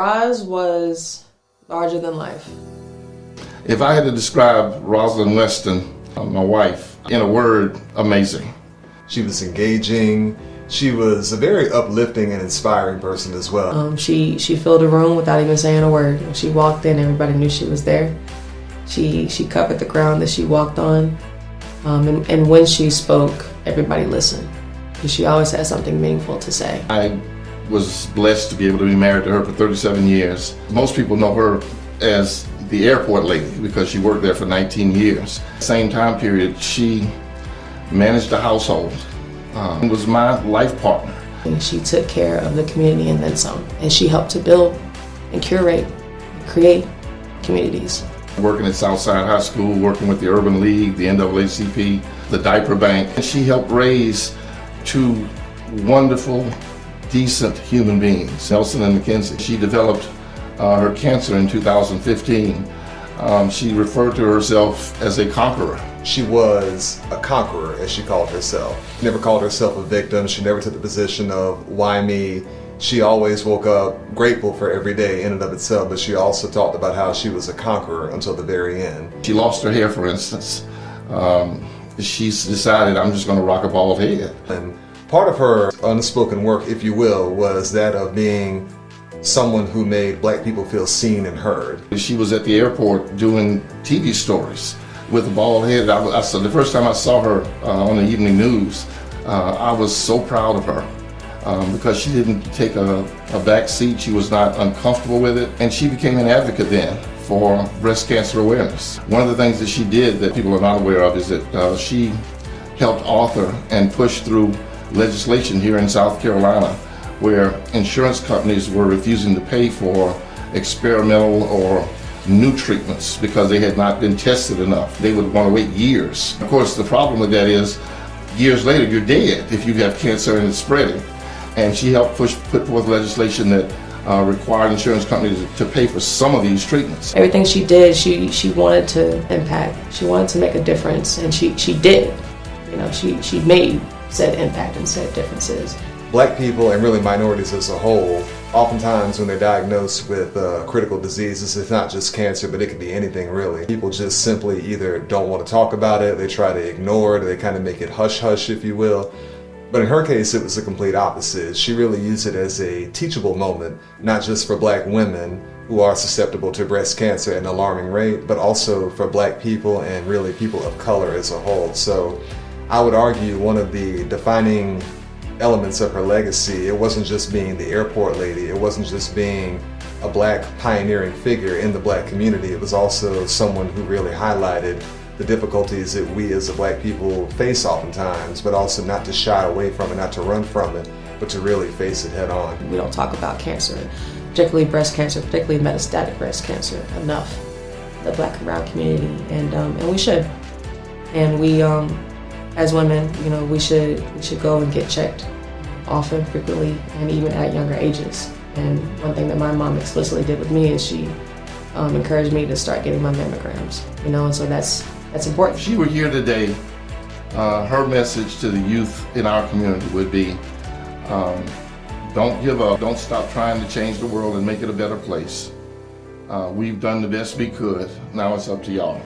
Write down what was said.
Roz was larger than life. If I had to describe Rosylin Weston, my wife, in a word, amazing. She was engaging. She was a very uplifting and inspiring person as well. She filled a room without even saying a word. When she walked in, everybody knew she was there. She covered the ground that she walked on. And when she spoke, everybody listened. Because she always had something meaningful to say. I was blessed to be able to be married to her for 37 years. Most people know her as the airport lady because she worked there for 19 years. Same time period, she managed a household, was my life partner. And she took care of the community and then some. And she helped to build and curate and create communities. Working at Southside High School, working with the Urban League, the NAACP, the Diaper Bank. And she helped raise two wonderful, decent human beings, Nelson and Mackenzie. She developed her cancer in 2015. She referred to herself as a conqueror. She was a conqueror, as she called herself. She never called herself a victim. She never took the position of, why me? She always woke up grateful for every day in and of itself, but she also talked about how she was a conqueror until the very end. She lost her hair, for instance. She's decided, I'm just going to rock a bald head. And part of her unspoken work, if you will, was that of being someone who made black people feel seen and heard. She was at the airport doing TV stories with a bald head. The first time I saw her on the evening news, I was so proud of her because she didn't take a back seat. She was not uncomfortable with it. And she became an advocate then for breast cancer awareness. One of the things that she did that people are not aware of is that she helped author and push through legislation here in South Carolina where insurance companies were refusing to pay for experimental or new treatments because they had not been tested enough. They would want to wait years. Of course, the problem with that is years later you're dead if you have cancer and it's spreading. And she helped put forth legislation that required insurance companies to pay for some of these treatments. Everything she did, she wanted to impact. She wanted to make a difference, and she did. You know, she made said impact and said differences. Black people, and really minorities as a whole, oftentimes when they're diagnosed with critical diseases, it's not just cancer, but it could be anything really. People just simply either don't want to talk about it, they try to ignore it, or they kind of make it hush-hush, if you will. But in her case, it was the complete opposite. She really used it as a teachable moment, not just for black women who are susceptible to breast cancer at an alarming rate, but also for black people and really people of color as a whole. So I would argue one of the defining elements of her legacy, it wasn't just being the airport lady, it wasn't just being a black pioneering figure in the black community, it was also someone who really highlighted the difficulties that we as a black people face oftentimes, but also not to shy away from it, not to run from it, but to really face it head on. We don't talk about cancer, particularly breast cancer, particularly metastatic breast cancer, enough. The black and brown community, and we should. And we, as women, you know, we should go and get checked often, frequently, and even at younger ages. And one thing that my mom explicitly did with me is she encouraged me to start getting my mammograms. You know, and so that's important. If she were here today, her message to the youth in our community would be, don't give up, don't stop trying to change the world and make it a better place. We've done the best we could, now it's up to y'all.